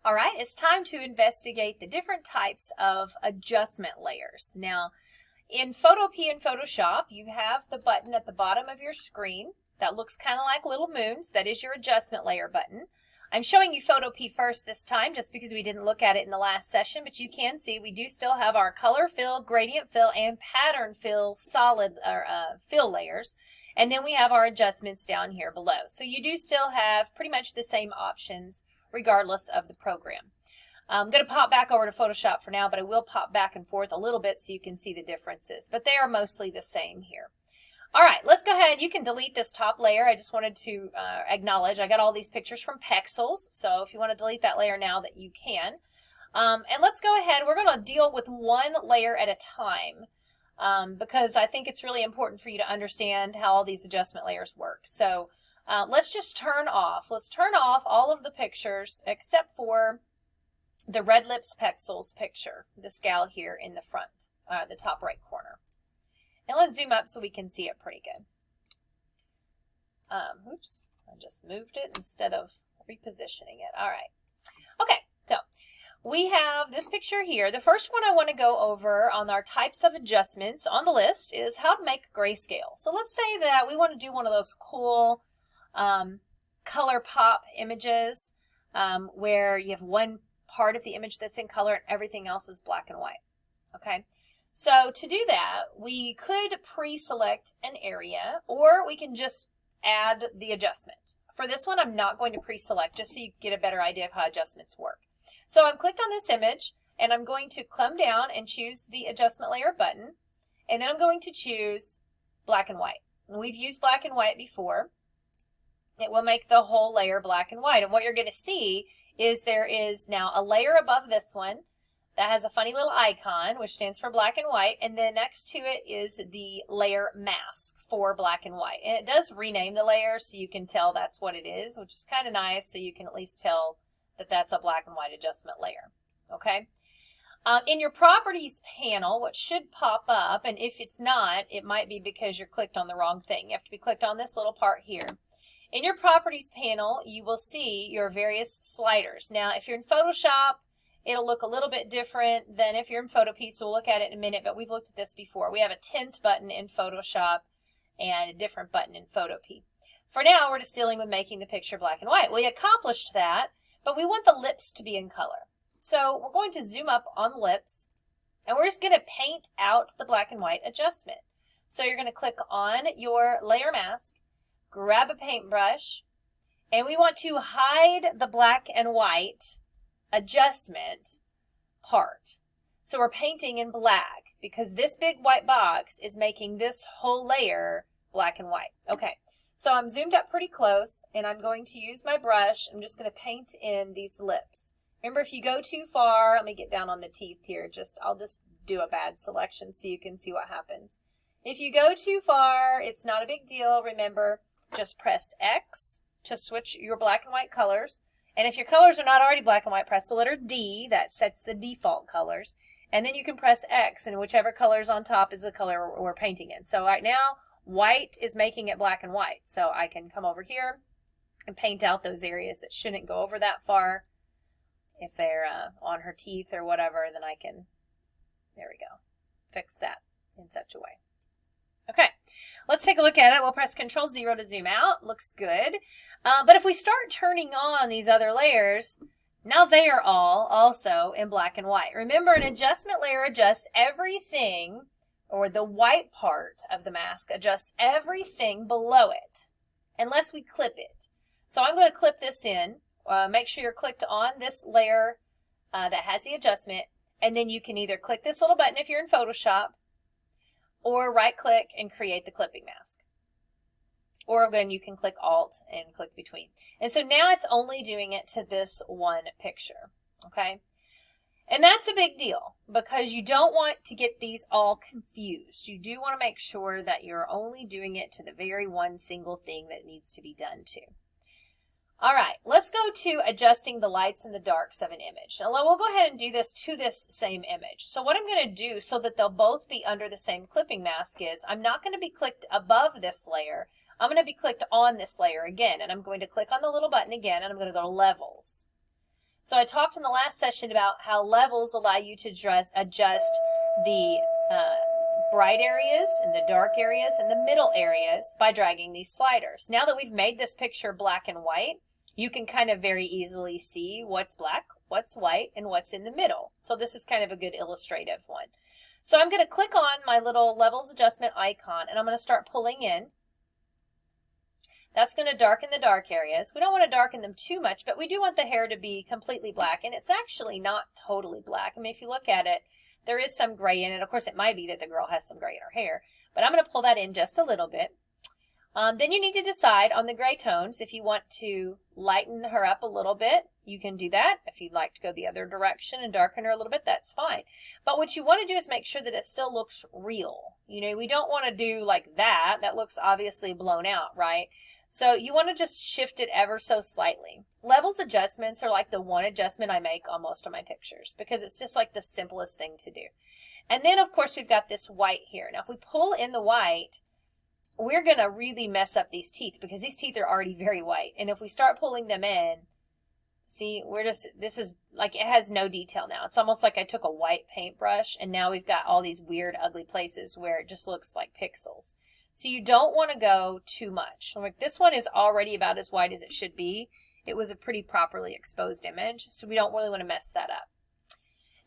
All right, it's time to investigate the different types of adjustment layers. Now, in Photopea and Photoshop, you have the button at the bottom of your screen that looks kind of like little moons. That is your adjustment layer button. I'm showing you Photopea first this time just because we didn't look at it in the last session, but you can see we do still have our color fill, gradient fill, and pattern fill solid fill layers. And then we have our adjustments down here below. So you do still have pretty much the same options regardless of the program. I'm going to pop back over to Photoshop for now, but I will pop back and forth a little bit so you can see the differences. But they are mostly the same here. All right, let's go ahead. You can delete this top layer. I just wanted to acknowledge I got all these pictures from Pexels. So if you want to delete that layer now, that you can. And let's go ahead. We're going to deal with one layer at a time because I think it's really important for you to understand how all these adjustment layers work. So let's just turn off. Let's turn off all of the pictures except for the Red Lips Pexels picture, this gal here in the front, the top right corner. And let's zoom up so we can see it pretty good. Oops, I just moved it instead of repositioning it. All right. Okay, so we have this picture here. The first one I want to go over on our types of adjustments on the list is how to make grayscale. So let's say that we want to do one of those cool color pop images where you have one part of the image that's in color and everything else is black and white. Okay, so to do that, we could pre-select an area or we can just add the adjustment. For this one, I'm not going to pre-select just so you get a better idea of how adjustments work. So I've clicked on this image and I'm going to come down and choose the adjustment layer button, and then I'm going to choose black and white. And we've used black and white before. It will make the whole layer black and white. And what you're going to see is there is now a layer above this one that has a funny little icon, which stands for black and white. And then next to it is the layer mask for black and white. And it does rename the layer so you can tell that's what it is, which is kind of nice. So you can at least tell that that's a black and white adjustment layer. Okay. In your properties panel, what should pop up, and if it's not, it might be because you're clicked on the wrong thing. You have to be clicked on this little part here. In your properties panel, you will see your various sliders. Now, if you're in Photoshop, it'll look a little bit different than if you're in Photopea, so we'll look at it in a minute, but we've looked at this before. We have a tint button in Photoshop and a different button in Photopea. For now, we're just dealing with making the picture black and white. We accomplished that, but we want the lips to be in color. So we're going to zoom up on the lips, and we're just going to paint out the black and white adjustment. So you're going to click on your layer mask, grab a paintbrush, and we want to hide the black and white adjustment part. So we're painting in black because this big white box is making this whole layer black and white. Okay, so I'm zoomed up pretty close and I'm going to use my brush. I'm just going to paint in these lips. Remember, if you go too far, let me get down on the teeth here. I'll just do a bad selection so you can see what happens. If you go too far, it's not a big deal. Remember, just press X to switch your black and white colors. And if your colors are not already black and white, press the letter D. That sets the default colors. And then you can press X, and whichever color is on top is the color we're painting in. So right now, white is making it black and white. So I can come over here and paint out those areas that shouldn't go over that far. If they're on her teeth or whatever, then I can, there we go, fix that in such a way. Okay, let's take a look at it. We'll press Control-0 to zoom out. Looks good. But if we start turning on these other layers, now they are all also in black and white. Remember, an adjustment layer adjusts everything, or the white part of the mask adjusts everything below it, unless we clip it. So I'm going to clip this in. Make sure you're clicked on this layer that has the adjustment, and then you can either click this little button if you're in Photoshop, or right click and create the clipping mask. Or again, you can click Alt and click between. And so now it's only doing it to this one picture, okay? And that's a big deal because you don't want to get these all confused. You do want to make sure that you're only doing it to the very one single thing that needs to be done to. All right, let's go to adjusting the lights and the darks of an image. Now we'll go ahead and do this to this same image. So what I'm going to do so that they'll both be under the same clipping mask is I'm not going to be clicked above this layer. I'm going to be clicked on this layer again, and I'm going to click on the little button again, and I'm going to go to Levels. So I talked in the last session about how levels allow you to adjust the bright areas and the dark areas and the middle areas by dragging these sliders. Now that we've made this picture black and white, you can kind of very easily see what's black, what's white, and what's in the middle. So this is kind of a good illustrative one. So I'm going to click on my little levels adjustment icon and I'm going to start pulling in. That's going to darken the dark areas. We don't want to darken them too much, but we do want the hair to be completely black, and it's actually not totally black. I mean, if you look at it, there is some gray in it. Of course, it might be that the girl has some gray in her hair, but I'm going to pull that in just a little bit. Then you need to decide on the gray tones. If you want to lighten her up a little bit, you can do that. If you'd like to go the other direction and darken her a little bit, that's fine. But what you want to do is make sure that it still looks real. You know, we don't want to do like that. That looks obviously blown out, right? So you want to just shift it ever so slightly. Levels adjustments are like the one adjustment I make on most of my pictures because it's just like the simplest thing to do. And then, of course, we've got this white here. Now, if we pull in the white, we're going to really mess up these teeth because these teeth are already very white. And if we start pulling them in, see, this is like, it has no detail now. It's almost like I took a white paintbrush and now we've got all these weird, ugly places where it just looks like pixels. So you don't want to go too much. Like this one is already about as white as it should be. It was a pretty properly exposed image, so we don't really want to mess that up.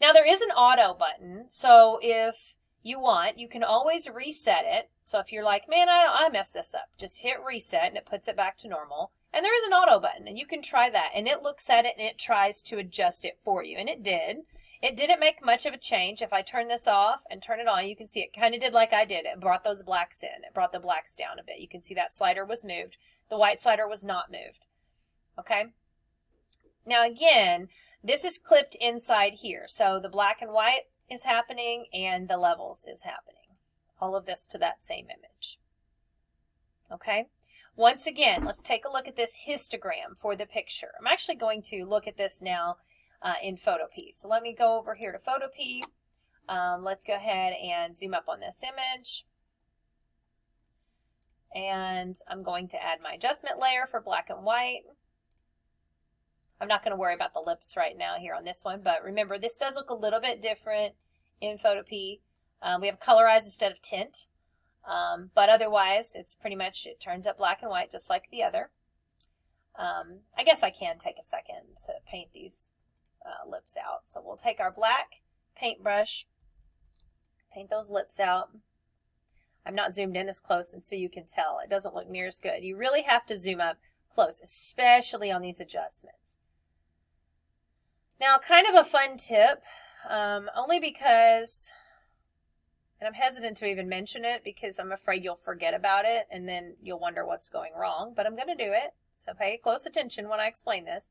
Now there is an auto button, so if you want, you can always reset it. So if you're like, man, I messed this up, just hit reset and it puts it back to normal. And there is an auto button and you can try that, and it looks at it and it tries to adjust it for you, and it did. It didn't make much of a change. If I turn this off and turn it on, you can see it kind of did like I did. It brought those blacks in. It brought the blacks down a bit. You can see that slider was moved. The white slider was not moved. Okay? Now again, this is clipped inside here. So the black and white is happening and the levels is happening. All of this to that same image. Okay? Once again, let's take a look at this histogram for the picture. I'm actually going to look at this now in Photopea. So let me go over here to Photopea. Let's go ahead and zoom up on this image. And I'm going to add my adjustment layer for black and white. I'm not going to worry about the lips right now here on this one, but remember, this does look a little bit different in Photopea. We have colorize instead of tint, but otherwise it's pretty much, it turns up black and white just like the other. I guess I can take a second to paint these lips out. So we'll take our black paintbrush, paint those lips out. I'm not zoomed in as close, and so you can tell it doesn't look near as good. You really have to zoom up close, especially on these adjustments. Now, kind of a fun tip, only because, and I'm hesitant to even mention it because I'm afraid you'll forget about it and then you'll wonder what's going wrong, but I'm going to do it. So pay close attention when I explain this.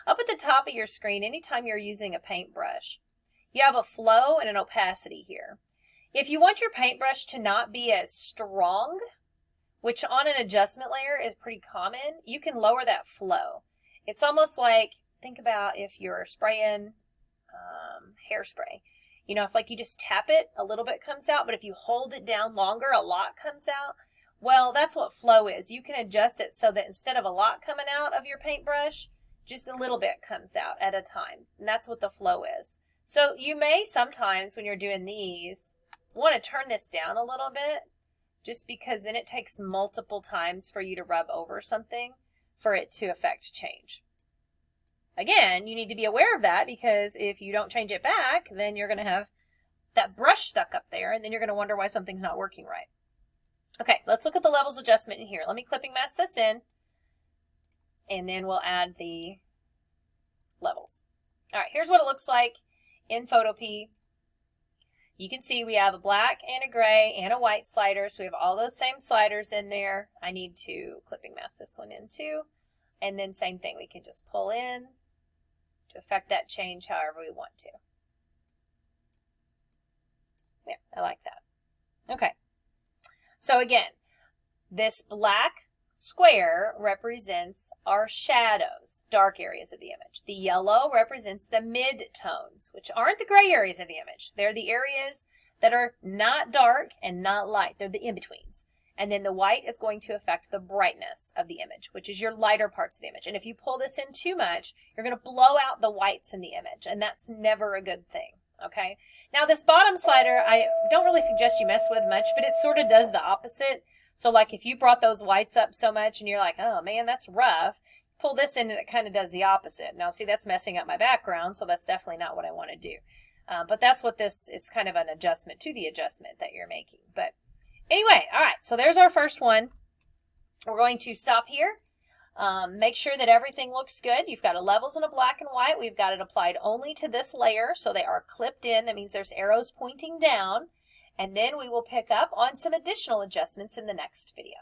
Up at the top of your screen, anytime you're using a paintbrush, you have a flow and an opacity here. If you want your paintbrush to not be as strong, which on an adjustment layer is pretty common, you can lower that flow. It's almost like, think about if you're spraying hairspray. You know, if like you just tap it, a little bit comes out, but if you hold it down longer, a lot comes out. Well, that's what flow is. You can adjust it so that instead of a lot coming out of your paintbrush, just a little bit comes out at a time. And that's what the flow is. So you may sometimes, when you're doing these, want to turn this down a little bit, just because then it takes multiple times for you to rub over something for it to affect change. Again, you need to be aware of that, because if you don't change it back, then you're going to have that brush stuck up there, and then you're going to wonder why something's not working right. Okay, let's look at the levels adjustment in here. Let me clipping mask this in, and then we'll add the levels. All right, here's what it looks like in Photopea. You can see we have a black and a gray and a white slider, so we have all those same sliders in there. I need to clipping mask this one in too, and then same thing, we can just pull in to affect that change however we want to. Yeah, I like that. Okay, so again, this black square represents our shadows, dark areas of the image. The yellow represents the mid-tones, which aren't the gray areas of the image. They're the areas that are not dark and not light. They're the in-betweens. And then the white is going to affect the brightness of the image, which is your lighter parts of the image. And if you pull this in too much, you're going to blow out the whites in the image, and that's never a good thing, okay? Now this bottom slider, I don't really suggest you mess with much, but it sort of does the opposite. So like if you brought those whites up so much and you're like, oh man, that's rough, pull this in and it kind of does the opposite. Now see, that's messing up my background, so that's definitely not what I want to do. But that's what this is, kind of an adjustment to the adjustment that you're making. But anyway, all right, so there's our first one. We're going to stop here. Make sure that everything looks good. You've got a levels and a black and white. We've got it applied only to this layer, so they are clipped in. That means there's arrows pointing down. And then we will pick up on some additional adjustments in the next video.